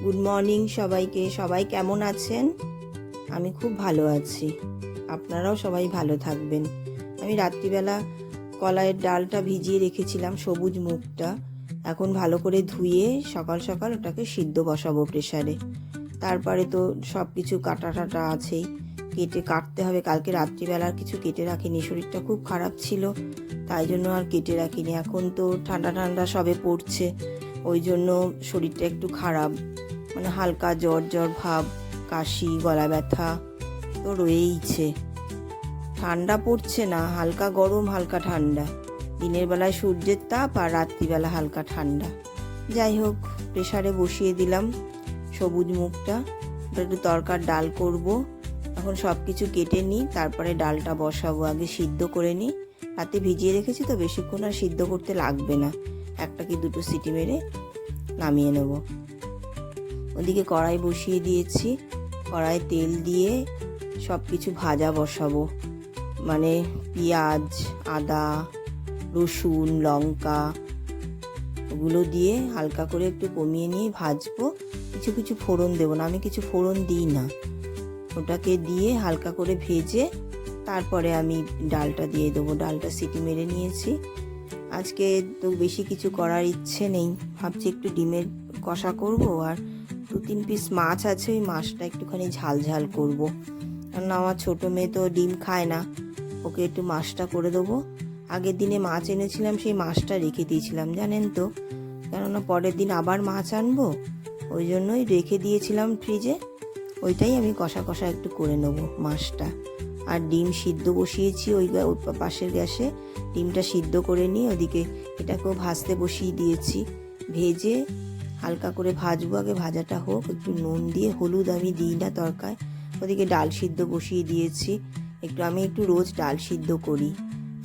Good morning সবাইকে। সবাই কেমন আছেন? আমি খুব ভালো আছি, আপনারাও সবাই ভালো থাকবেন। আমি রাত্রিবেলা কলাইয়ের ডালটা ভিজিয়ে রেখেছিলাম, সবুজ মুগটা। এখন ভালো করে ধুয়ে সকাল সকাল ওটাকে সিদ্ধ বসাবো প্রেসারে। তারপরে তো সব কিছু কাটা টাটা আছেই, কাটতে হবে। কালকে রাত্রিবেলা কিছু কেটে রাখিনি, শরীরটা খুব খারাপ ছিল, তাই জন্য আর কেটে রাখিনি। এখন তো ঠান্ডা ঠান্ডা সবে পড়ছে, ওই জন্য শরীরটা একটু খারাপ, মানে হালকা জ্বর জ্বর ভাব, কাশি, গলা ব্যথা তো রয়েইছে। ঠান্ডা পড়ছে না, হালকা গরম হালকা ঠান্ডা, দিনের বেলায় সূর্যের তাপ আর রাত্রিবেলা হালকা ঠান্ডা। যাই হোক, প্রেসারে বসিয়ে দিলাম সবুজ মুগটা। একটু তরকার ডাল করব। এখন সব কিছু কেটে নিই, তারপরে ডালটা বসাবো। আগে সিদ্ধ করে নিই, রাতে ভিজিয়ে রেখেছি তো বেশিক্ষণ আর সিদ্ধ করতে লাগবে না, একটা কি দুটো সিটি মেরে নামিয়ে নেব। ওদিকে কড়াই বসিয়ে দিয়েছি, কড়াই তেল দিয়ে সব কিছু ভাজা বসাবো, মানে পেঁয়াজ, আদা, রসুন, লঙ্কা ওগুলো দিয়ে হালকা করে একটু কমিয়ে নিয়ে ভাজবো। কিছু কিছু ফোড়ন দেবো না, আমি কিছু ফোড়ন দিই না। ওটাকে দিয়ে হালকা করে ভেজে তারপরে আমি ডালটা দিয়ে দেবো। ডালটা সিটি মেরে নিয়েছি। আজকে তো বেশি কিছু করার ইচ্ছে নেই, ভাবছি একটু ডিমের কষা করব, আর 2-3 পিস মাছ আছে, ওই মাছটা একটুখানি ঝাল ঝাল করবো। কারণ আমার ছোটো মেয়ে তো ডিম খায় না, ওকে একটু মাছটা করে দেবো। আগের দিনে মাছ এনেছিলাম, সেই মাছটা রেখে দিয়েছিলাম জানেন তো, কেননা পরের দিন আবার মাছ আনবো, ওই জন্যই রেখে দিয়েছিলাম ফ্রিজে। ওইটাই আমি কষা কষা একটু করে নেবো মাছটা। আর ডিম সিদ্ধ বসিয়েছি ওই পাশের গ্যাসে, ডিমটা সিদ্ধ করে নিয়ে ওদিকে এটাকেও ভাজতে বসিয়ে দিয়েছি। ভেজে হালকা করে ভাজবো, আগে ভাজাটা হোক। একটু নুন দিয়ে, হলুদ আমি দিই না তরকায়। ওদিকে ডাল সিদ্ধ বসিয়ে দিয়েছি। আমি একটু রোজ ডাল সিদ্ধ করি,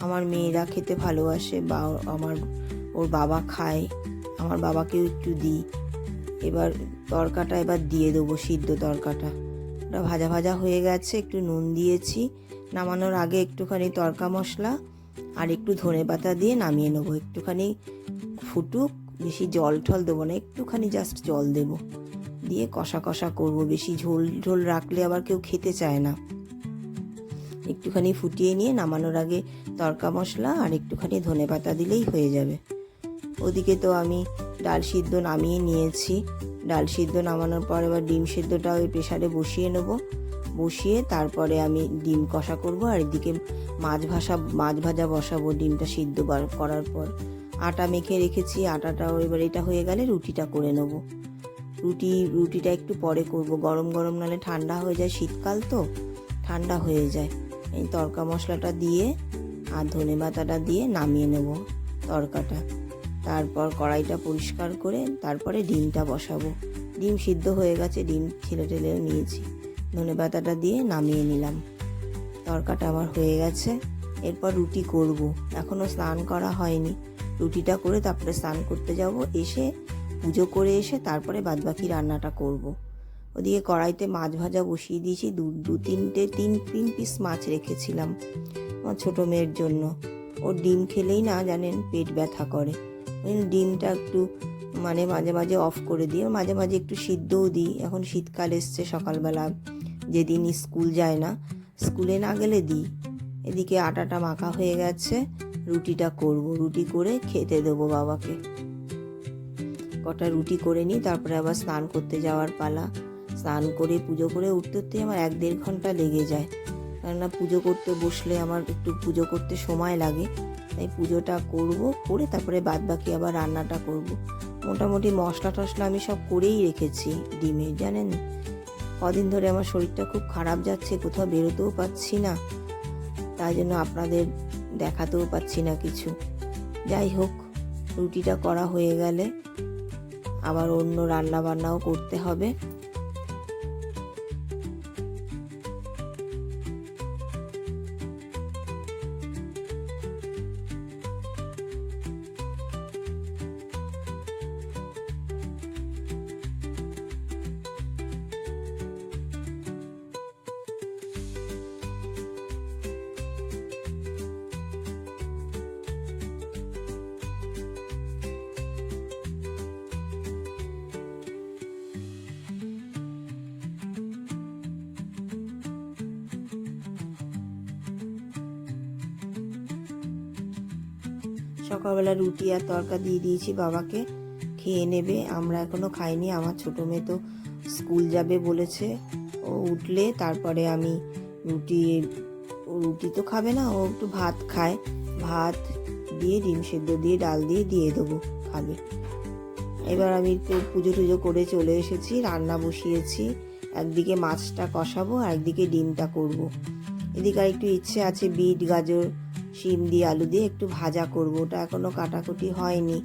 আমার মেয়েরা খেতে ভালোবাসে, বা ওর বাবা খায়, আমার বাবাকেও একটু দিই। এবার তরকাটা দিয়ে দেবো, সিদ্ধ তরকাটা। ওটা ভাজা ভাজা হয়ে গেছে, একটু নুন দিয়েছি। নামানোর আগে একটুখানি তরকা মশলা আর একটু ধনেপাতা দিয়ে নামিয়ে নেবো। একটুখানি ফুটুক, বেশি জল ঠল দেবো না, একটুখানি জাস্ট জল দেবো, দিয়ে কষা কষা করবো। বেশি ঝোল ঝোল রাখলে আবার কেউ খেতে চায় না। একটুখানি ফুটিয়ে নিয়ে নামানোর আগে তরকা মশলা আর একটুখানি ধনেপাতা দিলেই হয়ে যাবে। ওদিকে তো আমি ডাল সিদ্ধ নামিয়ে নিয়েছি। ডাল সিদ্ধ নামানোর পর এবার ডিম সিদ্ধটা ওই প্রেসারে বসিয়ে নেব। বসিয়ে তারপরে আমি ডিম কষা করব, আর এদিকে মাছ ভাজা বসাবো। ডিমটা সিদ্ধ করার পর আটা মেখে রেখেছি, আটাটাও এবার এটা হয়ে গেলে রুটিটা করে নেব। রুটিটা একটু পরে করব, গরম গরম নাহলে ঠান্ডা হয়ে যায়, শীতকাল তো ঠান্ডা হয়ে যায়। এই তরকা মশলাটা দিয়ে আর ধনেপাতাটা দিয়ে নামিয়ে নেব তরকাটা। তারপর কড়াইটা পরিষ্কার করে তারপরে ডিমটা বসাবো। ডিম সিদ্ধ হয়ে গেছে, ডিম ঠেলে নিয়েছি, ধনেপাতাটা দিয়ে নামিয়ে নিলাম। তরকাটা আমার হয়ে গেছে। এরপর রুটি করব, এখনও স্নান করা হয়নি। রুটিটা করে তারপরে স্নান করতে যাব, এসে পুজো করে এসে তারপরে বাদবাকি রান্নাটা করব। ওদিকে কড়াইতে মাছ ভাজা বসিয়ে দিয়েছি। তিন পিস মাছ রেখেছিলাম আমার ছোটো মেয়ের জন্য। ওর ডিম খেলেই না জানেন পেট ব্যথা করে, ওই ডিমটা একটু মানে মাঝে মাঝে অফ করে দিই, মাঝে মাঝে একটু সিদ্ধও দিই। এখন শীতকাল এসছে, সকালবেলা যেদিন স্কুল যায় না, স্কুলে না গেলে দিই। এদিকে আটাটা মাখা হয়ে গেছে, রুটিটা করব। রুটি করে খেতে দেবো বাবাকে। কটা রুটি করে নিই, তারপরে আবার স্নান করতে যাওয়ার পালা। স্নান করে পুজো করে উঠতে আমার 1-1.5 ঘন্টা লেগে যায়, কেননা পুজো করতে বসলে আমার একটু পুজো করতে সময় লাগে। তাই পুজোটা করব, করে তারপরে বাদবাকি আবার রান্নাটা করব। মোটামুটি মশলা টশলা আমি সব করেই রেখেছি ডিমের, জানেন। কদিন ধরে আমার শরীরটা খুব খারাপ যাচ্ছে, কোথাও বেরোতেও পাচ্ছি না, তাই জন্য আপনাদের দেখাতেও পাচ্ছি না কিছু। যাই হোক, রুটিটা করা হয়ে গেলে আবার অন্য রান্না বান্নাও করতে হবে। সকালবেলা রুটি আর তড়কা দিয়ে দিয়েছি বাবাকে, খেয়ে নেবে। আমরা এখনও খাইনি, আমার ছোটো মেয়ে তো স্কুল যাবে বলেছে, ও উঠলে তারপরে আমি রুটি তো খাবে না, ও একটু ভাত খায়, ভাত দিয়ে ডিম সেদ্ধ দিয়ে ডাল দিয়ে দেবো, খাবে। এবার আমি তো পুজো টুজো করে চলে এসেছি, রান্না বসিয়েছি। একদিকে মাছটা কষাবো আর একদিকে ডিমটা করব। এদিকে আর একটু ইচ্ছে আছে বিট গাজর শিম দিয়ে আলু দিয়ে একটু ভাজা করব, ওটা এখনও কাটাকুটি হয়নি,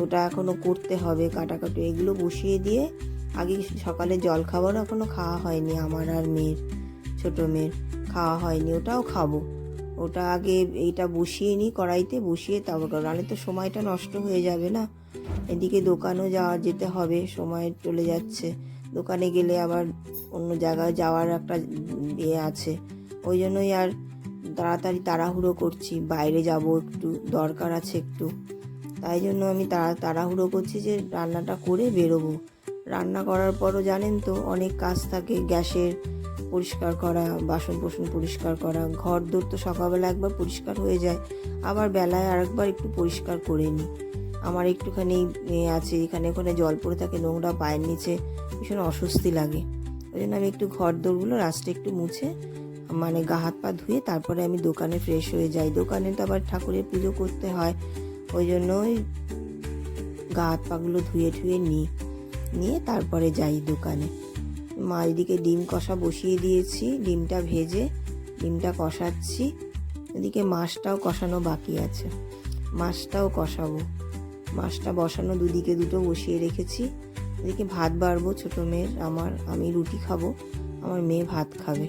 ওটা এখনও করতে হবে কাটাকুটি। এগুলো বসিয়ে দিয়ে আগে সকালে জল খাবারও এখনও খাওয়া হয়নি, আমার আর মেয়ের, ছোটো মেয়ের খাওয়া হয়নি, ওটাও খাবো। ওটা আগে এইটা বসিয়ে নিই, কড়াইতে বসিয়ে তারপর, নাহলে তো সময়টা নষ্ট হয়ে যাবে না। এদিকে দোকানও যেতে হবে, সময় চলে যাচ্ছে, দোকানে গেলে আবার অন্য জায়গায় যাওয়ার একটা আছে, ওই জন্যই আর তাড়াতাড়ি তাড়াহুড়ো করছি, বাইরে যাব একটু দরকার আছে একটু, তাই জন্য আমি তাড়াহুড়ো করছি যে রান্নাটা করে বেরোবো। রান্না করার পরও জানেন তো অনেক কাজ থাকে, গ্যাসের পরিষ্কার করা, বাসন পরিষ্কার করা, ঘর দোর তো সকালবেলা একবার পরিষ্কার হয়ে যায়, আবার বেলায় আরেকবার একটু পরিষ্কার করে নিই। আমার একটুখানি আছে এখানে ওখানে জল পড়ে থাকে, নোংরা পায়ের নিচে ভীষণ অস্বস্তি লাগে, ওই জন্য আমি একটু ঘর দোরগুলো রাস্তায় একটু মুছে মানে গা হাত পা ধুয়ে তারপরে আমি দোকানে ফ্রেশ হয়ে যাই। দোকানে তো আবার ঠাকুরের পুজো করতে হয়, ওই জন্যই গা হাত পাগুলো ধুয়ে নিয়ে তারপরে যাই দোকানে। মা এদিকে ডিম কষা বসিয়ে দিয়েছি, ডিমটা ভেজে ডিমটা কষাচ্ছি। এদিকে মাছটাও কষানো বাকি আছে, মাছটাও কষাবো, মাছটা বসানো দুদিকে দুটো বসিয়ে রেখেছি। এদিকে ভাত বাড়বো ছোটো মেয়ের, আমি রুটি খাবো, আমার মেয়ে ভাত খাবে।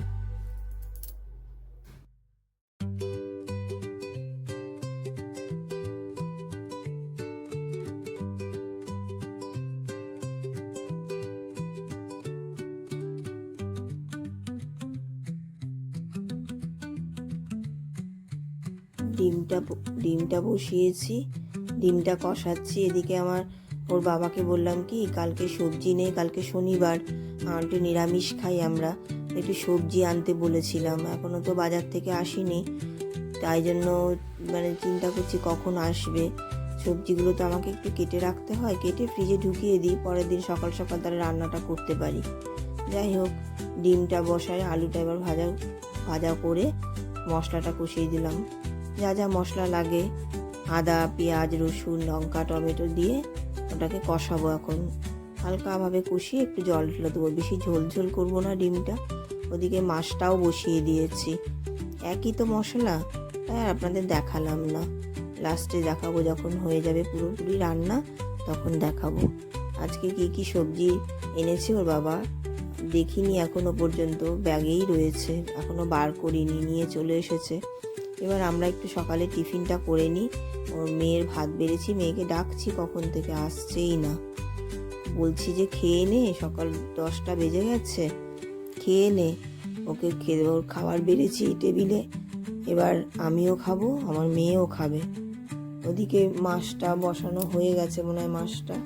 ডিমটা বসিয়েছি, ডিমটা কষাচ্ছি। এদিকে ওর বাবাকে বললাম কি কালকে সবজি নেই, কালকে শনিবার, একটু নিরামিষ খাই আমরা, একটু সবজি আনতে বলেছিলাম, এখনও তো বাজার থেকে আসেনি, তাই জন্য মানে চিন্তা করছি কখন আসবে। সবজিগুলো তো আমাকে একটু কেটে রাখতে হয়, কেটে ফ্রিজে ঢুকিয়ে দিই, পরের দিন সকাল তারা রান্নাটা করতে পারি। যাই হোক, ডিমটা বসায়, আলুটা এবার ভাজা করে মশলাটা কষিয়ে দিলাম, যা মশলা লাগে আদা পেঁয়াজ রসুন লঙ্কা টমেটো দিয়ে ওটাকে কষাবো। এখন হালকাভাবে কষিয়ে একটু জল ঢেলে দেবো, বেশি ঝোল করবো না ডিমটা। ওদিকে মাছটাও বসিয়ে দিয়েছি, একই তো মশলা, তাই আপনাদের দেখালাম না, লাস্টে দেখাবো যখন হয়ে যাবে পুরোপুরি রান্না, তখন দেখাবো। আজকে কি সবজি এনেছে ওর বাবা দেখিনি এখনো পর্যন্ত, ব্যাগেই রয়েছে, এখনো বার করিনি, নিয়ে চলে এসেছে। এবার আমরা একটু সকালে টিফিনটা করে নিই। ওর মেয়ের ভাত বেড়েছি, মেয়েকে ডাকছি কখন থেকে আসছেই না, বলছি যে খেয়ে নে, সকাল 10টা বেজে গেছে, খেয়ে নে, ওকে ওর খাবার বেড়েছি টেবিলে, এবার আমিও খাবো, আমার মেয়েও খাবে। ওদিকে মাছটা বসানো হয়ে গেছে মনে হয়, মাছটা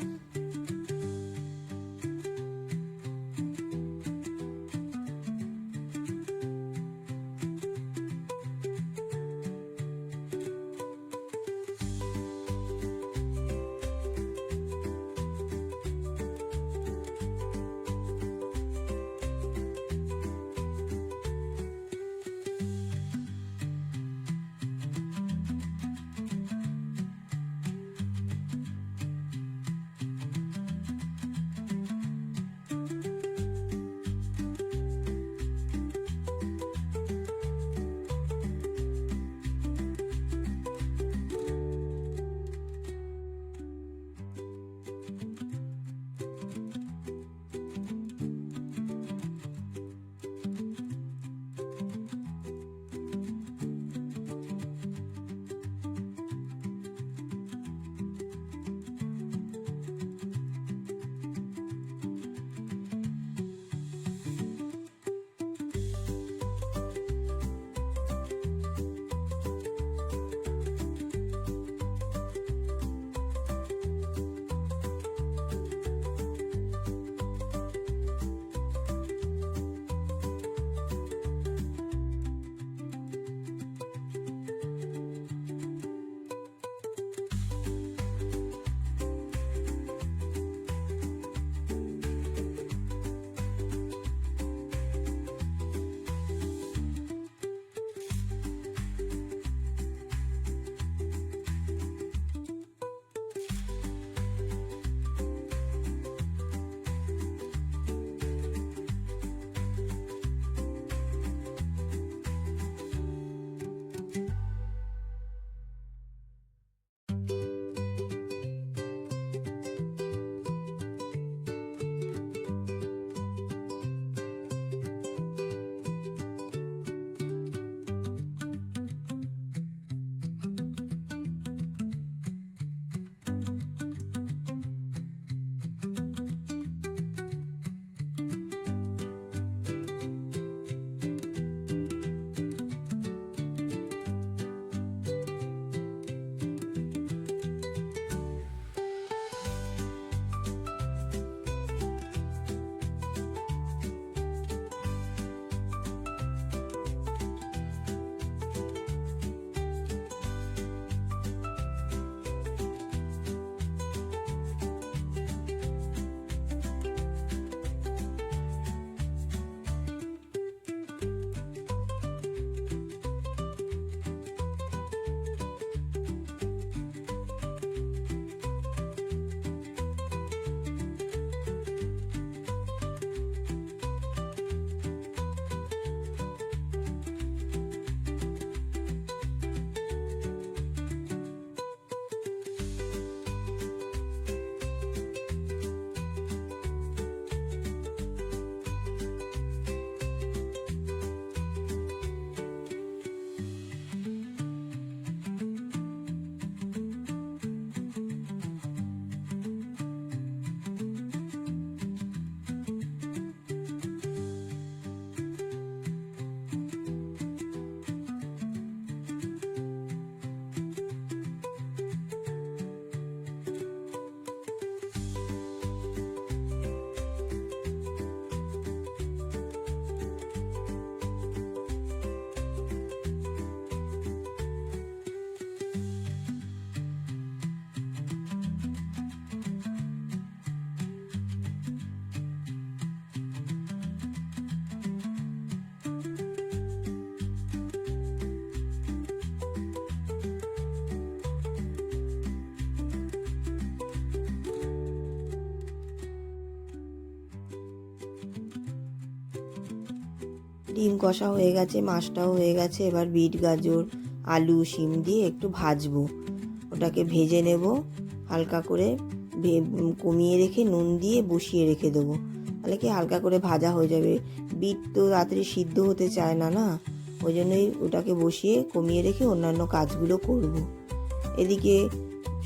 ডিম কষা হয়ে গেছে, মাছটাও হয়ে গেছে। এবার বিট গাজর আলু শিম দিয়ে একটু ভাজবো, ওটাকে ভেজে নেব হালকা করে, কমিয়ে রেখে নুন দিয়ে বসিয়ে রেখে দেবো। তাহলে কি হালকা করে ভাজা হয়ে যাবে। বিট তো তাড়াতাড়ি সিদ্ধ হতে চায় না, না, ওই জন্যই ওটাকে বসিয়ে কমিয়ে রেখে অন্যান্য কাজগুলো করব। এদিকে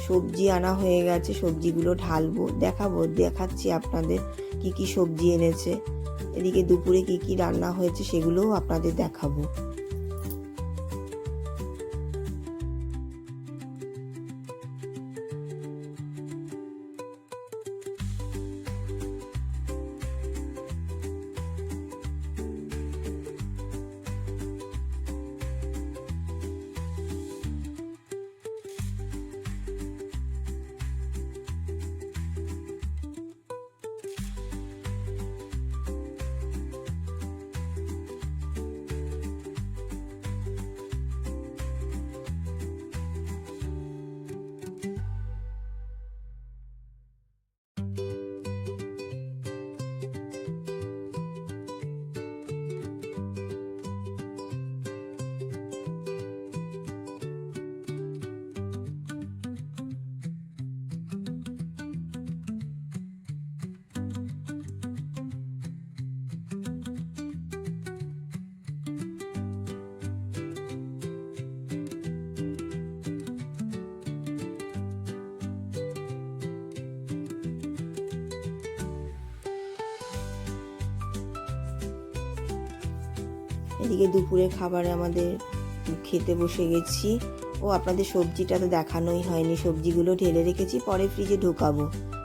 সবজি আনা হয়ে গেছে, সবজিগুলো ঢালবো, দেখাচ্ছি আপনাদের কি কি সবজি এনেছে। এদিকে দুপুরে কি কি রান্না হয়েছে সেগুলোও আপনাদের দেখাবো। এদিকে দুপুরের খাবারে আমাদের খেতে বসে গেছি। ও আপনাদের সবজিটা তো দেখানোই হয়নি, সবজিগুলো ঢেলে রেখেছি, পরে ফ্রিজে ঢোকাবো।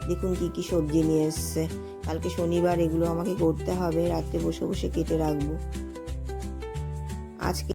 দেখুন কি কি সবজি নিয়ে এসছে। কালকে শনিবার, এগুলো আমাকে করতে হবে, রাত্রে বসে বসে কেটে রাখবো। আজকে